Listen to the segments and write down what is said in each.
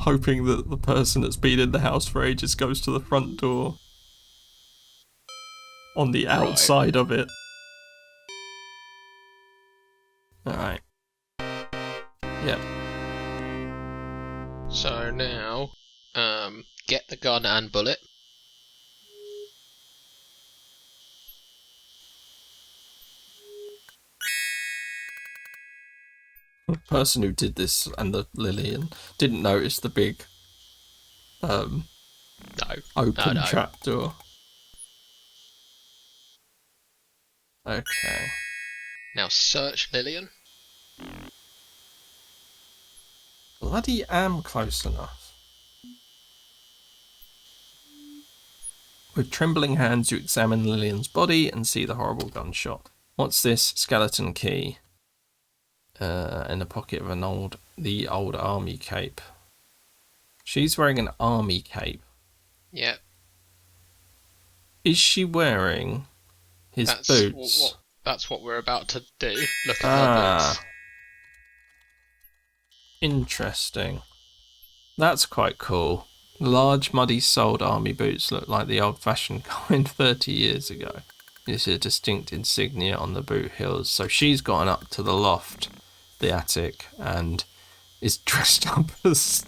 hoping that the person that's been in the house for ages goes to the front door on the outside of it. Alright. Yep. So now, get the gun and bullet. The person who did this and the Lillian didn't notice the big open trapdoor. Okay. Now search Lillian. Bloody am close enough. With trembling hands you examine Lillian's body and see the horrible gunshot. What's this? Skeleton key. In the pocket of the old army cape. She's wearing an army cape. Yep. Is she wearing his boots? That's what we're about to do. Look at her boots. Interesting. That's quite cool. Large, muddy-soled army boots look like the old-fashioned kind 30 years ago. There's a distinct insignia on the boot heels. So she's gone up to the loft, the attic, and is dressed up as...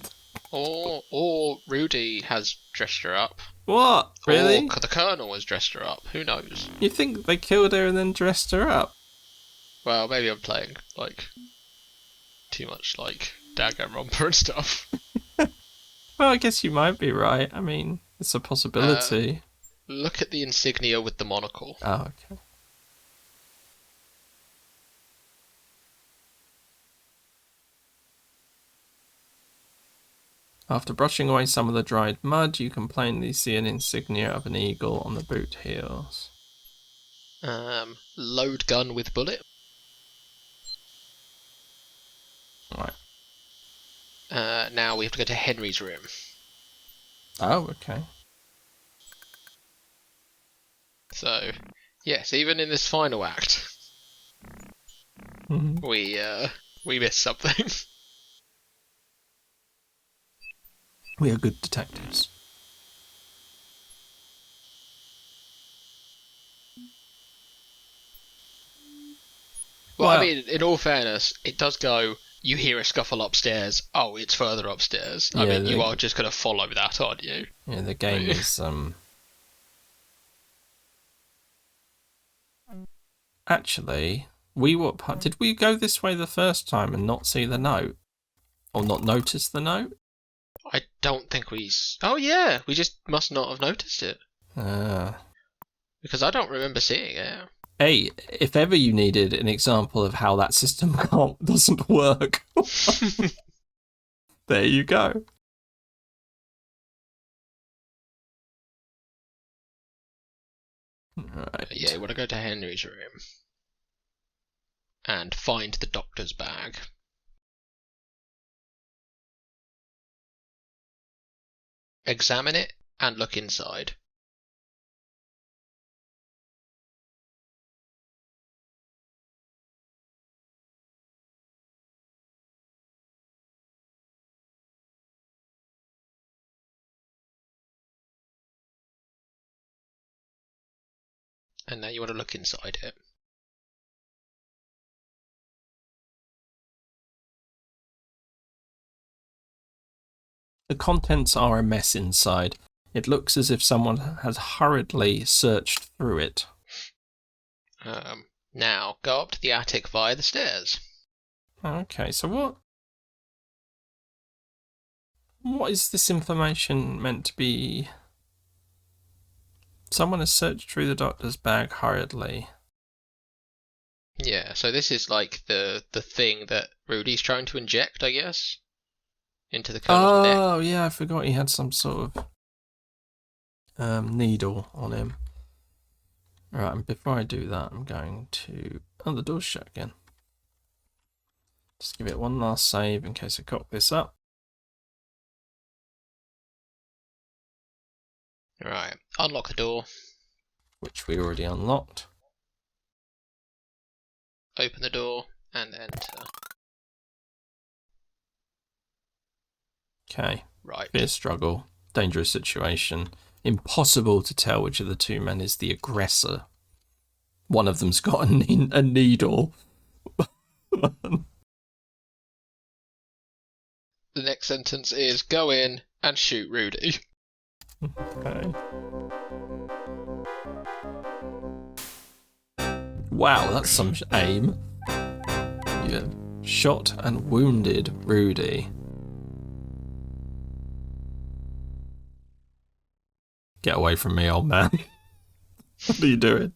Or Rudy has dressed her up. What? Really? Or the Colonel has dressed her up. Who knows? You think they killed her and then dressed her up? Well, maybe I'm playing, too much, Danganronpa and stuff. Well, I guess you might be right. I mean, it's a possibility. Look at the insignia with the monocle. Oh, okay. After brushing away some of the dried mud, you can plainly see an insignia of an eagle on the boot heels. Load gun with bullet. Right. Now we have to go to Henry's room. Oh, okay. So, yes, even in this final act, we missed something. We are good detectives. Well, I mean, in all fairness, it does go, you hear a scuffle upstairs, oh, it's further upstairs. I mean, you are just going to follow that, aren't you? Yeah, the game is... Actually, did we go this way the first time and not see the note? Or not notice the note? I don't think we... Oh, yeah, we just must not have noticed it. Because I don't remember seeing it. Hey, if ever you needed an example of how that system doesn't work, there you go. Right. Yeah, you want to go to Henry's room and find the doctor's bag. Examine it and look inside. And now you want to look inside it. The contents are a mess inside. It looks as if someone has hurriedly searched through it. Now, go up to the attic via the stairs. Okay, so what is this information meant to be? Someone has searched through the doctor's bag hurriedly. Yeah, so this is like the thing that Rudy's trying to inject, I guess, into the Colonel's neck. Oh, yeah, I forgot he had some sort of needle on him. Right, and before I do that, I'm going to... Oh, the door's shut again. Just give it one last save in case I cock this up. Right, unlock the door. Which we already unlocked. Open the door and enter. Okay. Right. Fierce struggle. Dangerous situation. Impossible to tell which of the two men is the aggressor. One of them's got a needle. The next sentence is go in and shoot Rudy. Okay. Wow, that's some aim. You have shot and wounded Rudy. Get away from me, old man. What are you doing?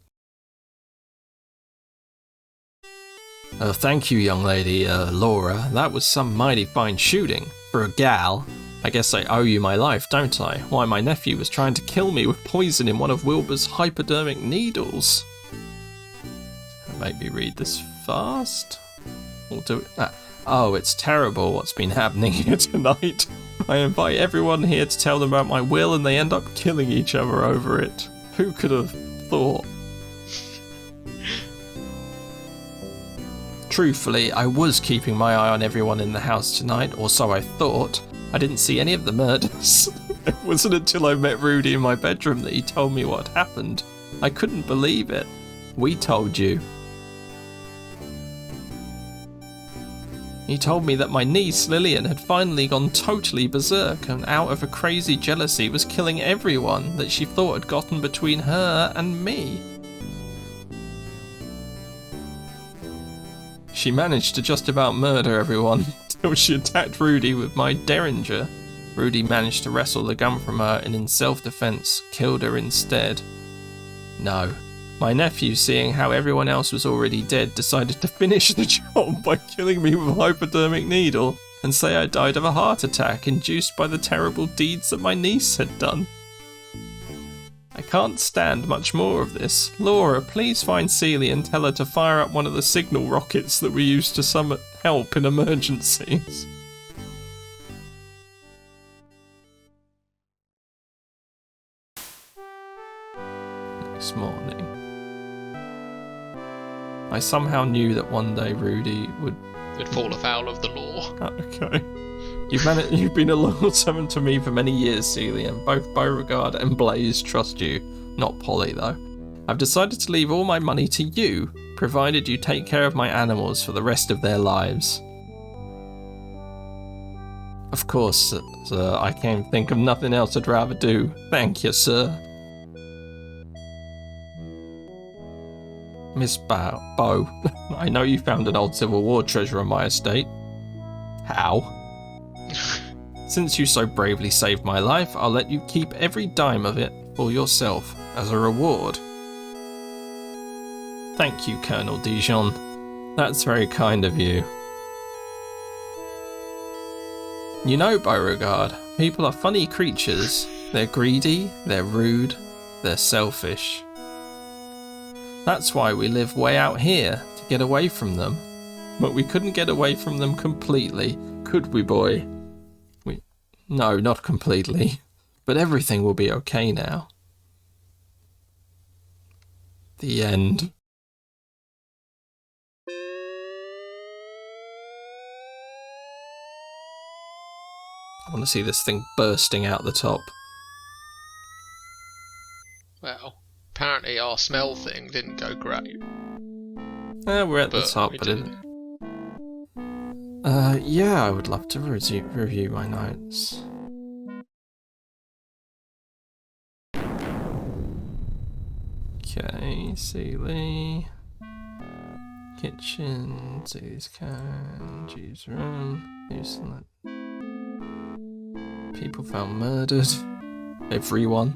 Thank you, young lady, Laura. That was some mighty fine shooting. For a gal. I guess I owe you my life, don't I? Why, my nephew was trying to kill me with poison in one of Wilbur's hypodermic needles. Make me read this fast? We'll do it. Oh, it's terrible what's been happening here tonight. I invite everyone here to tell them about my will and they end up killing each other over it. Who could have thought? Truthfully, I was keeping my eye on everyone in the house tonight, or so I thought. I didn't see any of the murders. It wasn't until I met Rudy in my bedroom that he told me what happened. I couldn't believe it. We told you. He told me that my niece, Lillian, had finally gone totally berserk and out of a crazy jealousy was killing everyone that she thought had gotten between her and me. She managed to just about murder everyone till she attacked Rudy with my derringer. Rudy managed to wrestle the gun from her and in self-defense killed her instead. No. My nephew, seeing how everyone else was already dead, decided to finish the job by killing me with a hypodermic needle and say I died of a heart attack induced by the terrible deeds that my niece had done. I can't stand much more of this. Laura, please find Celia and tell her to fire up one of the signal rockets that we use to summon help in emergencies. Next morning. I somehow knew that one day Rudy would fall afoul of the law. Okay. You've been a loyal servant to me for many years, Celia, and both Beauregard and Blaze trust you. Not Polly, though. I've decided to leave all my money to you, provided you take care of my animals for the rest of their lives. Of course, sir, I can't think of nothing else I'd rather do. Thank you, sir. Miss Bo, I know you found an old Civil War treasure on my estate. How? Since you so bravely saved my life, I'll let you keep every dime of it for yourself as a reward. Thank you, Colonel Dijon. That's very kind of you. You know, Beauregard, people are funny creatures. They're greedy, they're rude, they're selfish. That's why we live way out here, to get away from them. But we couldn't get away from them completely, could we, boy? No, not completely. But everything will be okay now. The end. I want to see this thing bursting out the top. Well, apparently our smell thing didn't go great. We're at the top, but yeah, I would love to review my notes. Okay, Sealy. Kitchen, Sealy's can, Jeeves room, Houston. People found murdered. Everyone.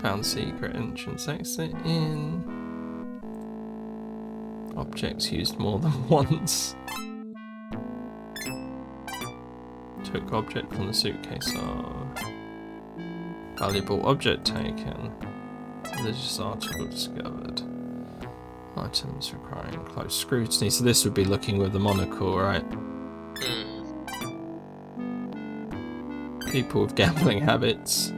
Found secret entrance exit in. Objects used more than once. Took object from the suitcase of. Valuable object taken. Religious article discovered. Items requiring close scrutiny. So this would be looking with the monocle, right? People with gambling habits.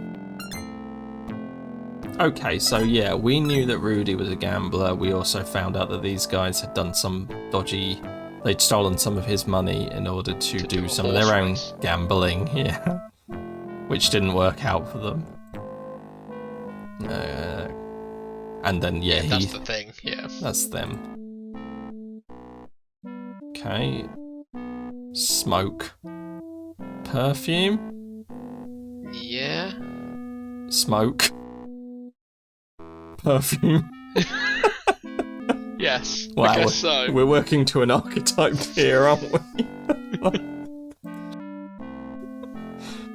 Okay, so yeah, we knew that Rudy was a gambler. We also found out that these guys had done some dodgy they'd stolen some of his money in order to do some of horse their own race. gambling, which didn't work out for them. And then, that's the thing, that's them. Okay. Smoke. Perfume? Yeah. Smoke. Perfume. Yes, Wow, I guess so. We're working to an archetype here, aren't we?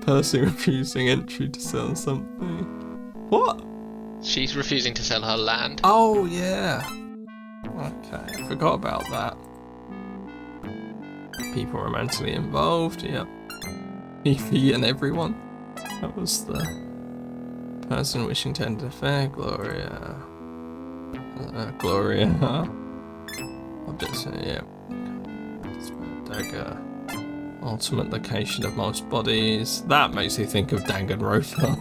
Person refusing entry to sell something. What? She's refusing to sell her land. Oh, yeah. Okay, I forgot about that. People romantically involved, yep. Fifi and everyone. That was the person wishing to end an affair, Gloria. Gloria. Objects, yeah. Dagger. Ultimate location of most bodies. That makes you think of Danganronpa.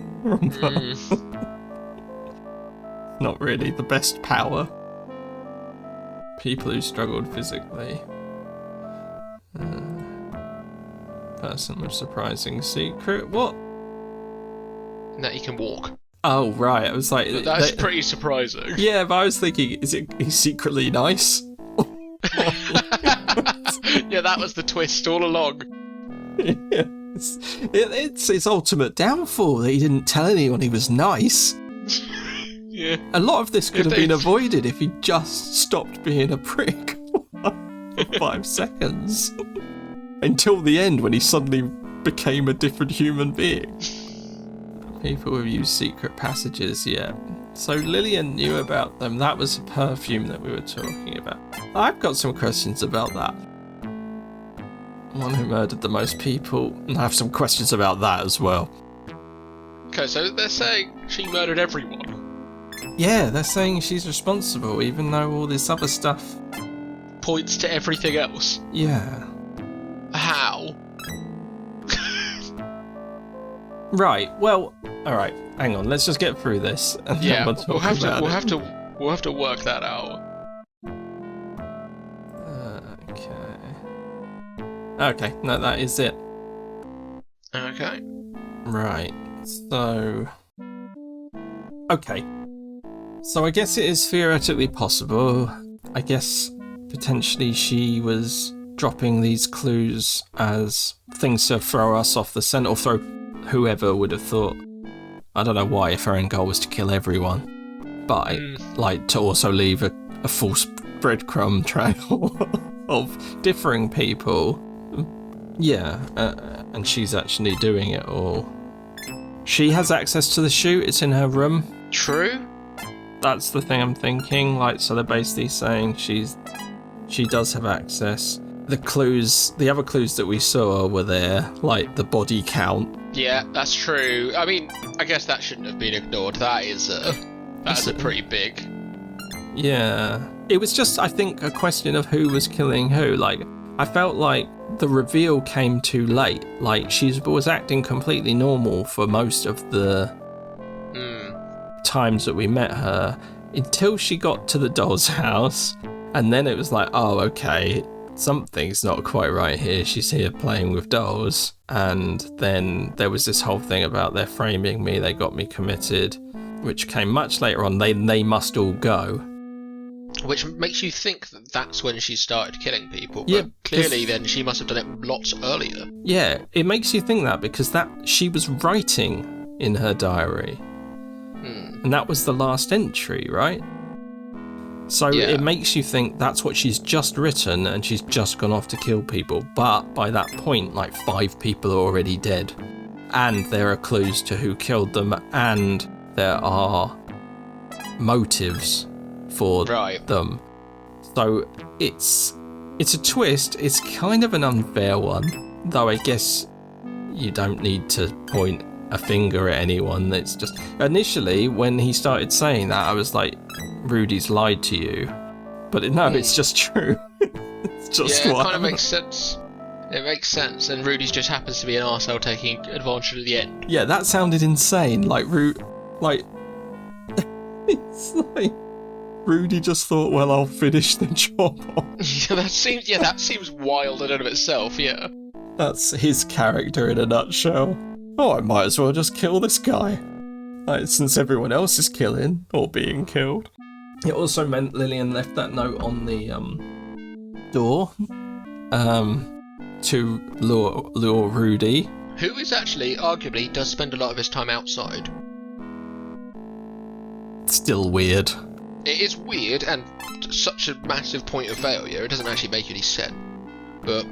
Not really the best power. People who struggled physically. Person with surprising secret. What? That he can walk. Oh, right. I was like... That's pretty surprising. Yeah, but I was thinking, he's secretly nice? Yeah, that was the twist all along. It's his ultimate downfall that he didn't tell anyone he was nice. Yeah. A lot of this could have been avoided if he just stopped being a prick for 5 seconds. Until the end, when he suddenly became a different human being. People who use secret passages, yeah. So Lillian knew about them. That was a perfume that we were talking about. I've got some questions about that. One who murdered the most people. And I have some questions about that as well. Okay, so they're saying she murdered everyone. Yeah, they're saying she's responsible, even though all this other stuff points to everything else. Yeah. How? Right. Well. All right. Hang on. Let's just get through this. And yeah. We'll have to work that out. Okay. No, that is it. Okay. Right. So. Okay. So I guess it is theoretically possible. I guess potentially she was dropping these clues as things to throw us off the scent, or throw whoever would have thought. I don't know why, if her end goal was to kill everyone, but like to also leave a false breadcrumb trail of differing people. Yeah, and she's actually doing it all. She has access to the chute, it's in her room. True. That's the thing I'm thinking, like, so they're basically saying she does have access. The other clues that we saw were there, like the body count. Yeah, that's true. I mean, I guess that shouldn't have been ignored. That's a pretty big. Yeah. It was just, I think, a question of who was killing who. Like, I felt like the reveal came too late. Like, she was acting completely normal for most of the times that we met her, until she got to the doll's house, and then it was like, oh, okay, something's not quite right here. She's here playing with dolls. And then there was this whole thing about they're framing me, they got me committed, which came much later on. They must all go. Which makes you think that that's when she started killing people. But yeah, clearly then she must have done it lots earlier. Yeah, it makes you think that because she was writing in her diary. And that was the last entry, right? So it makes you think that's what she's just written and she's just gone off to kill people. But by that point, like 5 people are already dead. And there are clues to who killed them, and there are motives for them. So it's a twist. It's kind of an unfair one, though I guess you don't need to point a finger at anyone. It's just, initially when he started saying that, I was like, Rudy's lied to you, but it's just true. It's just it kind of makes sense. It makes sense, and Rudy's just happens to be an arsehole taking advantage of the end. Yeah, that sounded insane. Like it's like Rudy just thought, well, I'll finish the job off. that seems wild in and of itself, yeah. That's his character in a nutshell. Oh, I might as well just kill this guy. Since everyone else is killing, or being killed. It also meant Lillian left that note on the door to lure Rudy. Who is actually, arguably, does spend a lot of his time outside. Still weird. It is weird, and such a massive point of failure, it doesn't actually make any sense. But...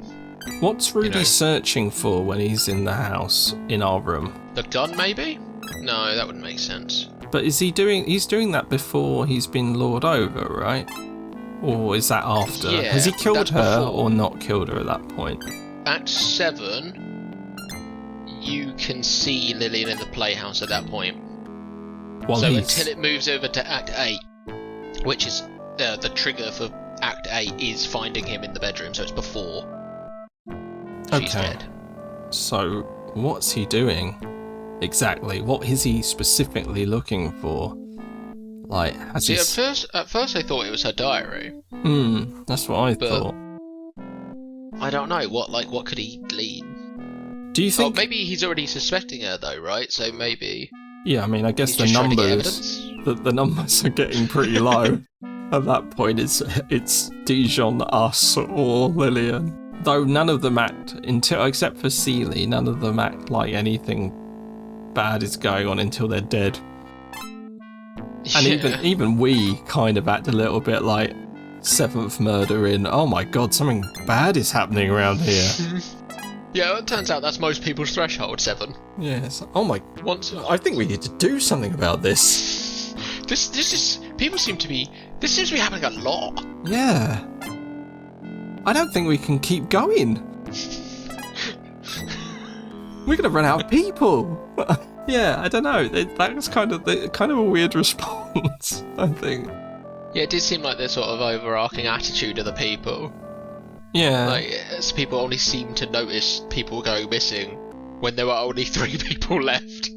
What's Rudy searching for when he's in the house, in our room? The gun, maybe? No, that wouldn't make sense. But he's doing that before he's been lured over, right? Or is that after? Yeah, has he killed her before. or not killed her at that point? Act 7, you can see Lillian in the playhouse at that point. Until it moves over to Act 8, which is the trigger for Act 8 is finding him in the bedroom, so it's before she's dead. So what's he doing exactly? What is he specifically looking for? Like, has he... At first I thought it was her diary. That's what I thought. I don't know, what could he glean? Do you think... Oh, maybe he's already suspecting her though, right? So maybe... Yeah, I mean, I guess the numbers are getting pretty low. At that point, it's Dijon, us, or Lillian. Though none of them act, except for Seeley, none of them act like anything bad is going on until they're dead. And even we kind of act a little bit like seventh murder in, oh my god, something bad is happening around here. Yeah, it turns out that's most people's threshold, 7. Yes. Oh my... I think we need to do something about this. This seems to be happening a lot. Yeah. I don't think we can keep going. We're gonna run out of people. Yeah, I don't know. That was kind of a weird response, I think. Yeah, it did seem like the sort of overarching attitude of the people. Yeah. Like, people only seem to notice people going missing when there were only 3 people left.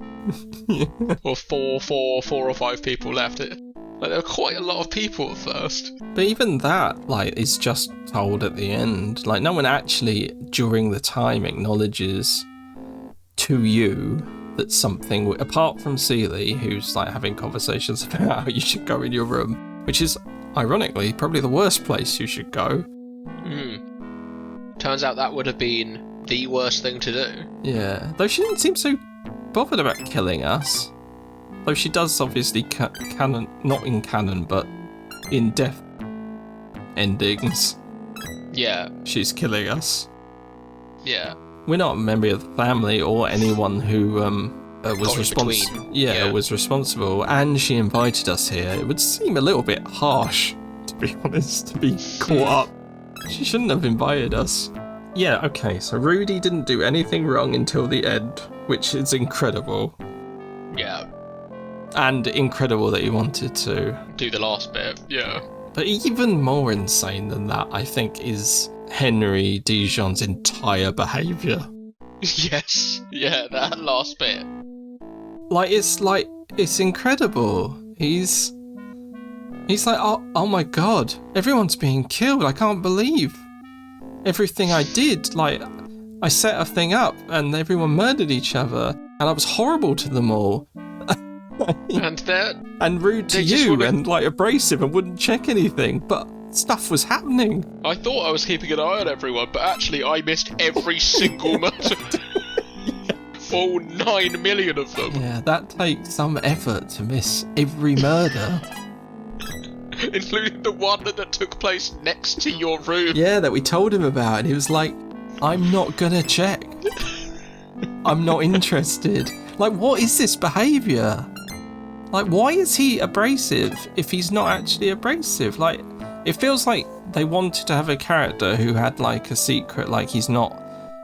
Yeah. Or 4 or 5 people left. There were quite a lot of people at first. But even that, is just told at the end. No one actually, during the time, acknowledges to you that something, apart from Seeley, who's, having conversations about how you should go in your room, which is, ironically, probably the worst place you should go. Turns out that would have been the worst thing to do. Yeah, though she didn't seem so bothered about killing us. Though she does obviously canon, not in canon, but in death endings. Yeah. She's killing us. Yeah. We're not a member of the family or anyone who was responsible. Yeah, was responsible, and she invited us here. It would seem a little bit harsh, to be honest, to be caught up. She shouldn't have invited us. Yeah, okay, so Rudy didn't do anything wrong until the end, which is incredible. Yeah. And incredible that he wanted to do the last bit, yeah. But even more insane than that, I think, is Henry Dijon's entire behaviour. Yes, yeah, that last bit. It's incredible. He's like, oh my god, everyone's being killed. I can't believe everything I did. I set a thing up and everyone murdered each other, and I was horrible to them all. And rude to you, and abrasive, and wouldn't check anything, but stuff was happening. I thought I was keeping an eye on everyone, but actually I missed every single murder. All 9 million of them. Yeah, that takes some effort to miss every murder. Including the one that took place next to your room. Yeah, that we told him about, and he was like, I'm not gonna check. I'm not interested. What is this behaviour? Why is he abrasive if he's not actually abrasive? It feels like they wanted to have a character who had a secret, he's not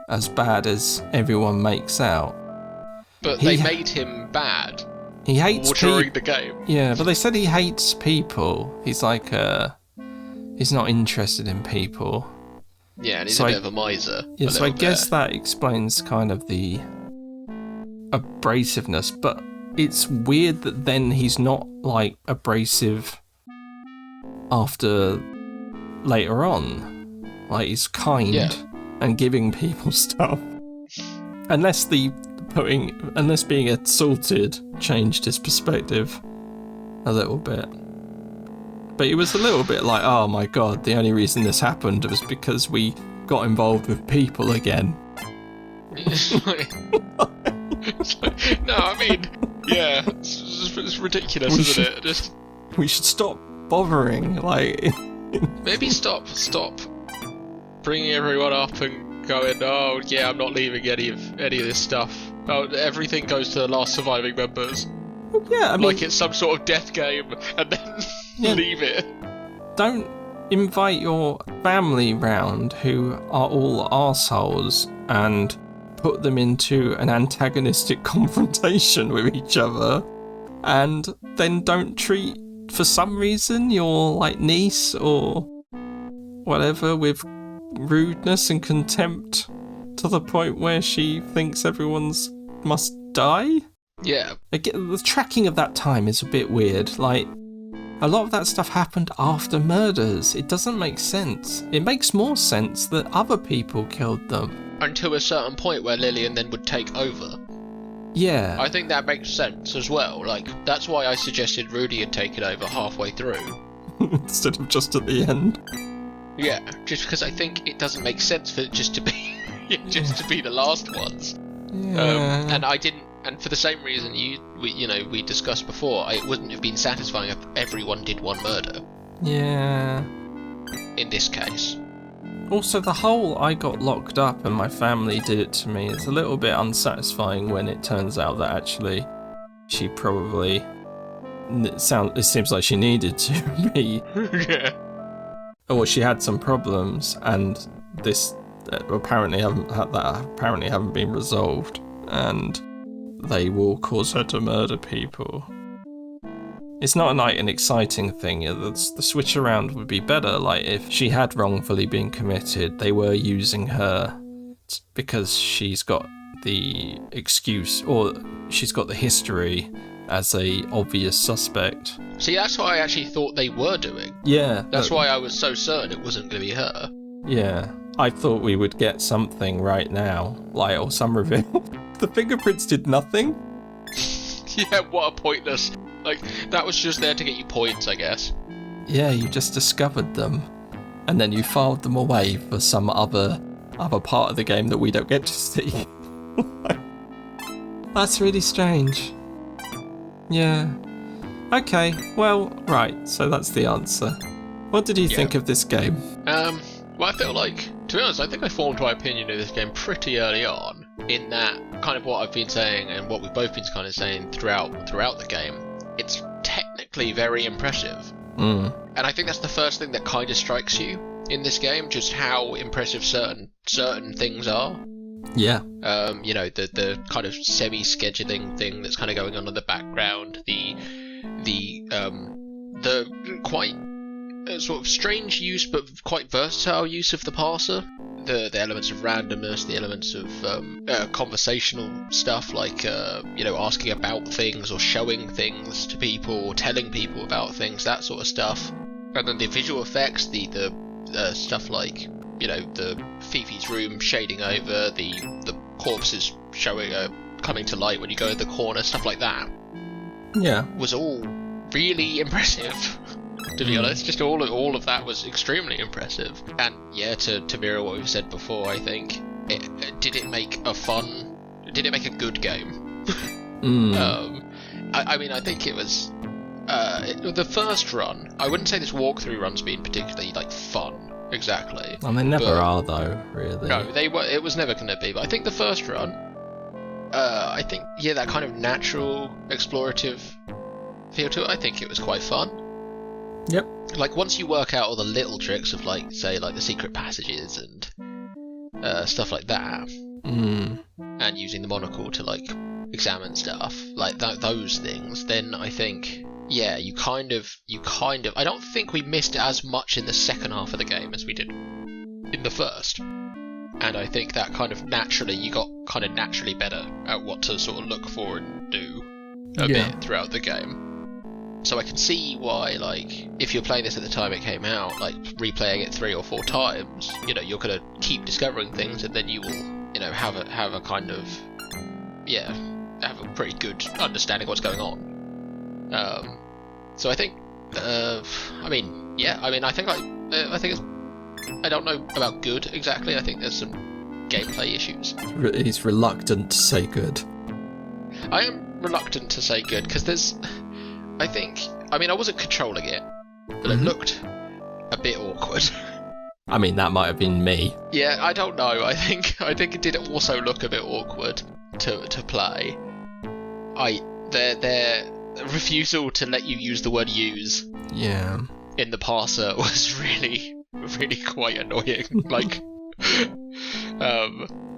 as bad as everyone makes out. But they made him bad. He hates during the game. Yeah, but they said he hates people. He's he's not interested in people. Yeah, and he's a bit of a miser. Yeah, so I guess that explains kind of the abrasiveness, but it's weird that then he's not abrasive after later on. Like, he's kind and giving people stuff. Unless being assaulted changed his perspective a little bit. But he was a little bit like, oh my god, the only reason this happened was because we got involved with people again. No, I mean, yeah, it's ridiculous, isn't it? We should stop bothering, like... Maybe stop bringing everyone up and going, oh yeah, I'm not leaving any of this stuff. Oh, everything goes to the last surviving members. Yeah, I mean... Like it's some sort of death game, and then leave it. Don't invite your family round who are all arseholes and put them into an antagonistic confrontation with each other, and then don't treat, for some reason, your like niece or whatever with rudeness and contempt to the point where she thinks everyone's must die. Yeah. Again, the tracking of that time is a bit weird. Like, a lot of that stuff happened after murders. It doesn't make sense. It makes more sense that other people killed them. Until a certain point where Lillian then would take over. Yeah. I think that makes sense as well. Like, that's why I suggested Rudy had taken over halfway through. Instead of just at the end. Yeah, just because I think it doesn't make sense for it just to be to be the last ones. Yeah. And I didn't, and for the same reason we discussed before, it wouldn't have been satisfying if everyone did one murder. Yeah. In this case. Also, the whole I got locked up and my family did it to me is a little bit unsatisfying when it turns out that actually she probably... It seems like she needed to be. Yeah. Or she had some problems and this apparently haven't been resolved, and they will cause her to murder people. It's not an exciting thing. The switch around would be better. Like, if she had wrongfully been committed, they were using her because she's got the excuse, or she's got the history as a obvious suspect. See, that's what I actually thought they were doing. Yeah. That's why I was so certain it wasn't going to be her. Yeah. I thought we would get something right now, like, or some reveal. The fingerprints did nothing. Yeah, what a pointless... Like, that was just there to get you points, I guess. Yeah, you just discovered them, and then you filed them away for some other part of the game that we don't get to see. That's really strange. Yeah. Okay, well, right, so that's the answer. What did you think of this game? Well, I feel like, to be honest, I think I formed my opinion of this game pretty early on, in that kind of what I've been saying and what we've both been kind of saying throughout the game. It's technically very impressive. And I think that's the first thing that kind of strikes you in this game, just how impressive certain things are. Yeah. The kind of semi-scheduling thing that's kind of going on in the background, the quite sort of strange use but quite versatile use of the parser. The elements of randomness, the elements of conversational stuff, like asking about things or showing things to people or telling people about things, that sort of stuff. And then the visual effects, the stuff like the Fifi's room shading over, the corpses showing coming to light when you go in the corner, stuff like that. Yeah, was all really impressive. To be honest, just all of that was extremely impressive. And yeah, to mirror what we've said before, I think did it make a good game? I mean, I think it was the first run. I wouldn't say this walkthrough run's been particularly fun. Exactly. Well, they never are though, really. No, they were. It was never going to be. But I think the first run, I think that kind of natural explorative feel to it. I think it was quite fun. Yep. Like, once you work out all the little tricks of, say, the secret passages and stuff like that, and using the monocle to, examine stuff, those things, then I think, yeah, you kind of, I don't think we missed as much in the second half of the game as we did in the first. And I think that kind of naturally, you got kind of naturally better at what to sort of look for and do a bit throughout the game. So I can see why, like, if you're playing this at the time it came out, like, replaying it 3 or 4 times, you know, you're gonna keep discovering things, and then you will, you know, have a kind of, have a pretty good understanding of what's going on. So I think, I think I don't know about good exactly. I think there's some gameplay issues. He's reluctant to say good. I am reluctant to say good because I wasn't controlling it, but it looked a bit awkward. I mean, that might have been me. Yeah, I don't know. I think it did also look a bit awkward to play. Their refusal to let you use the word use in the parser was really, really quite annoying. Like,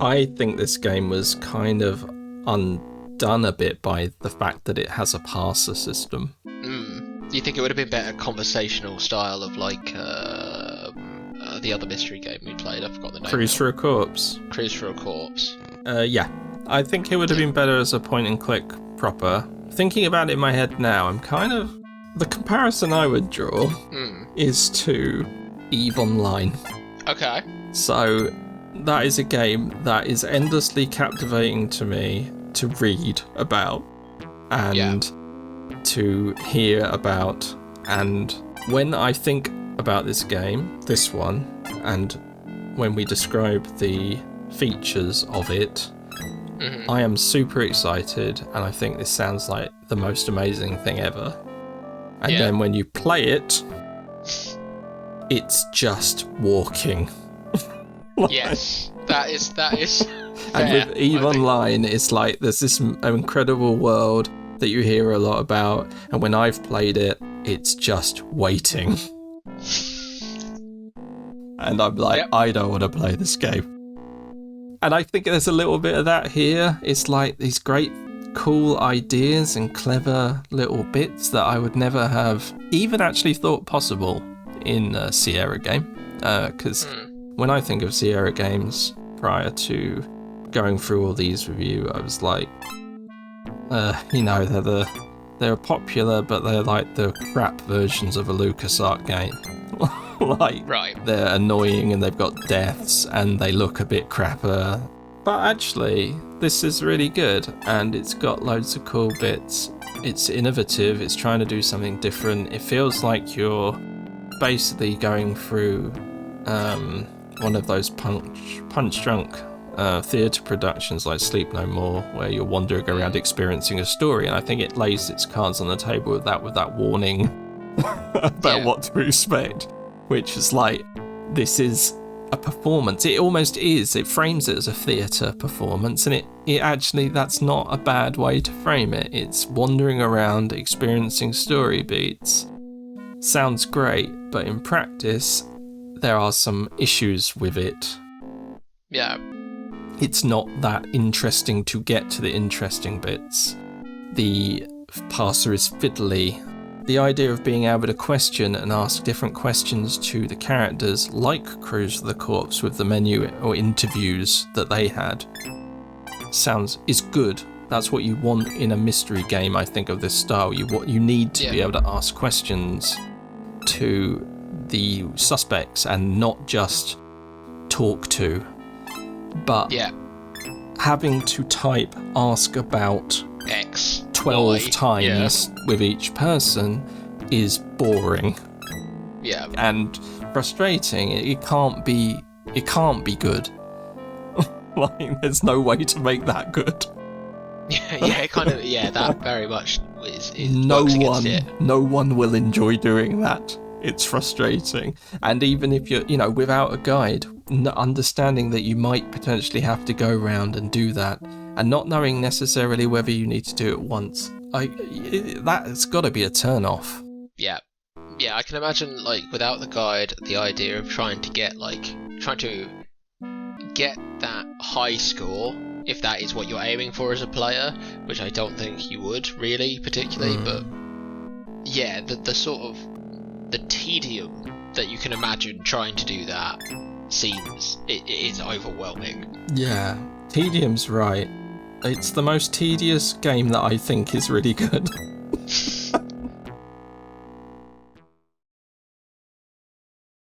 I think this game was kind of undone a bit by the fact that it has a parser system. Do you think it would have been better conversational style of like the other mystery game we played? I forgot the name. Cruise for a Corpse. Cruise for a Corpse. Yeah. I think it would have been better as a point and click proper. Thinking about it in my head now, I'm kind of... The comparison I would draw is to EVE Online. Okay. So that is a game that is endlessly captivating to me to read about and to hear about. And when I think about this game, this one, and when we describe the features of it, I am super excited, and I think this sounds like the most amazing thing ever. And then when you play it, it's just walking. Yes, that is. And with EVE Online, it's like there's this incredible world that you hear a lot about, and when I've played it, it's just waiting. And I'm like, I don't want to play this game. And I think there's a little bit of that here. It's like these great, cool ideas and clever little bits that I would never have even actually thought possible in a Sierra game. Because when I think of Sierra games prior to going through all these reviews, I was like, they're popular, but they're like the crap versions of a LucasArts game. They're annoying and they've got deaths and they look a bit crapper. But actually, this is really good and it's got loads of cool bits. It's innovative, it's trying to do something different. It feels like you're basically going through one of those punch-drunk theatre productions like Sleep No More, where you're wandering around experiencing a story. And I think it lays its cards on the table with that warning about what to expect. Which is like, this is a performance. It almost is. It frames it as a theatre performance, and it actually, that's not a bad way to frame it. It's wandering around, experiencing story beats. Sounds great, but in practice, there are some issues with it. Yeah. It's not that interesting to get to the interesting bits. The parser is fiddly. The idea of being able to question and ask different questions to the characters, like Cruise for the Corpse with the menu or interviews that they had, is good. That's what you want in a mystery game, I think, of this style. You need to be able to ask questions to the suspects and not just talk to. But having to type ask about X 12 times with each person is boring. Yeah. And frustrating. It can't be good. Like, there's no way to make that good. That very much is no one will enjoy doing that. It's frustrating. And even if you're, without a guide, understanding that you might potentially have to go around and do that, and not knowing necessarily whether you need to do it once, that's got to be a turn-off. Yeah. Yeah, I can imagine, like, without the guide, the idea of trying to get that high score, if that is what you're aiming for as a player, which I don't think you would, really, particularly, but yeah, the sort of the tedium that you can imagine trying to do that it is overwhelming. Yeah, tedium's right. It's the most tedious game that I think is really good.